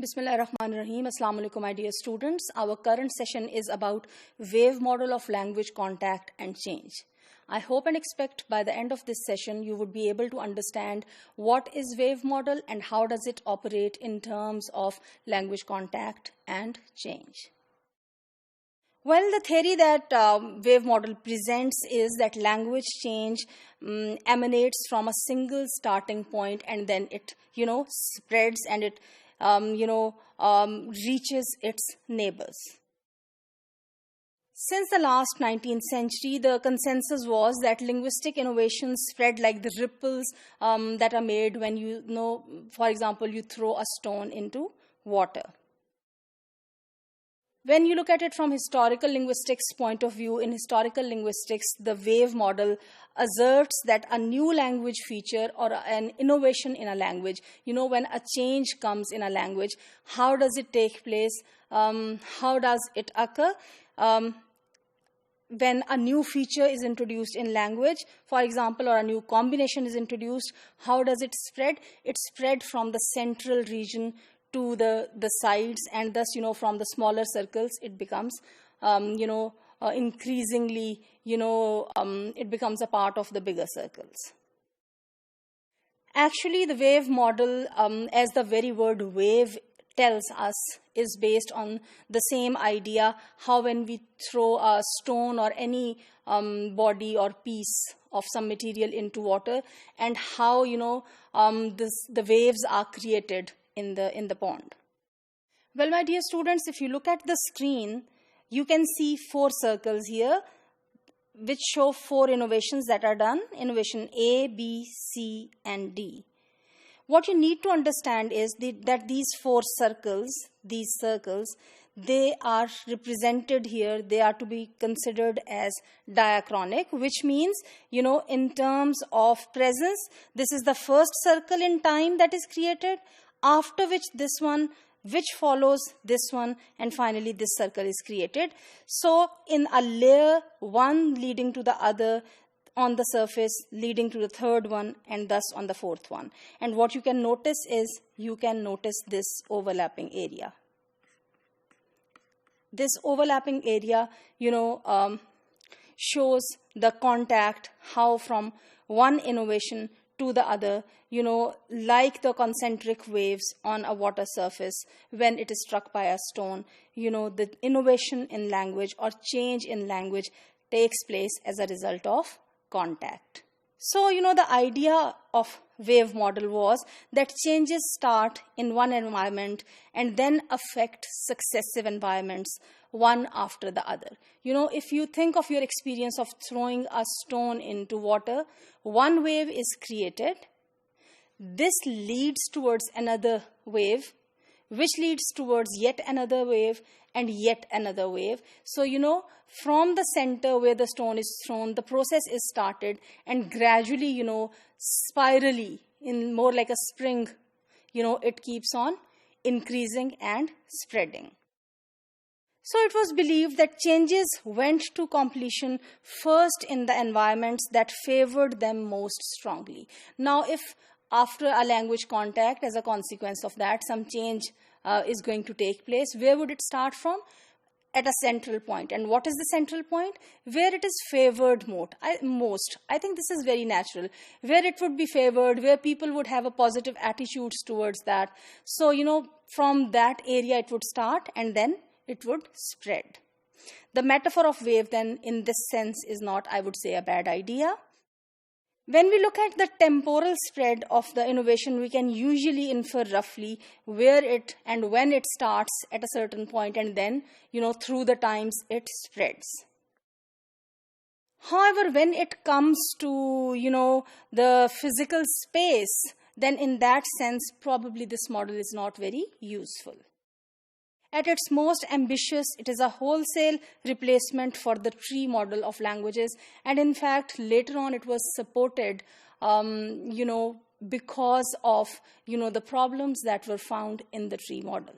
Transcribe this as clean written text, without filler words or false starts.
Bismillahirrahmanirrahim. Assalamu alaikum, my dear students. Our current session is about wave model of language contact and change. I hope and expect by the end of this session you would be able to understand what is wave model and how does it operate in terms of language contact and change. Well, the theory that wave model presents is that language change emanates from a single starting point and then it, spreads and it reaches its neighbors. Since the last 19th century, the consensus was that linguistic innovations spread like the ripples that are made when for example, you throw a stone into water. When you look at it from historical linguistics point of view, in historical linguistics, the wave model asserts that a new language feature or an innovation in a language, when a change comes in a language, how does it take place? How does it occur? When a new feature is introduced in language, for example, or a new combination is introduced, how does it spread? It spread from the central region to the sides, and thus, from the smaller circles, it becomes, increasingly, it becomes a part of the bigger circles. Actually, the wave model, as the very word wave tells us, is based on the same idea, how when we throw a stone or any body or piece of some material into water, and how, the waves are created in the pond. Well, my dear students, if you look at the screen, you can see 4 circles here which show 4 innovations that are done, innovation A, B, C, and D. What you need to understand is that these 4 circles, they are represented here, they are to be considered as diachronic, which means, in terms of presence, this is the first circle in time that is created, after which this one, which follows this one, and finally this circle is created. So in a layer, one leading to the other, on the surface leading to the third one, and thus on the fourth one. And what you can notice is, this overlapping area. This overlapping area, shows the contact, how from one innovation to the other, like the concentric waves on a water surface when it is struck by a stone, the innovation in language or change in language takes place as a result of contact. So, the idea of wave model was that changes start in one environment and then affect successive environments, one after the other. If you think of your experience of throwing a stone into water, one wave is created. This leads towards another wave, which leads towards yet another wave and yet another wave. So, from the center where the stone is thrown, the process is started, and gradually, spirally, in more like a spring, it keeps on increasing and spreading. So it was believed that changes went to completion first in the environments that favored them most strongly. Now, if after a language contact, as a consequence of that, some change is going to take place, where would it start from? At a central point. And what is the central point? Where it is favored most. I think this is very natural. Where it would be favored, where people would have a positive attitudes towards that. So, from that area it would start and then it would spread. The metaphor of wave then in this sense is not, I would say, a bad idea. When we look at the temporal spread of the innovation, we can usually infer roughly where it and when it starts at a certain point and then, through the times it spreads. However, when it comes to, the physical space, then in that sense, probably this model is not very useful. At its most ambitious, it is a wholesale replacement for the tree model of languages. And in fact, later on, it was supported, because of, the problems that were found in the tree model.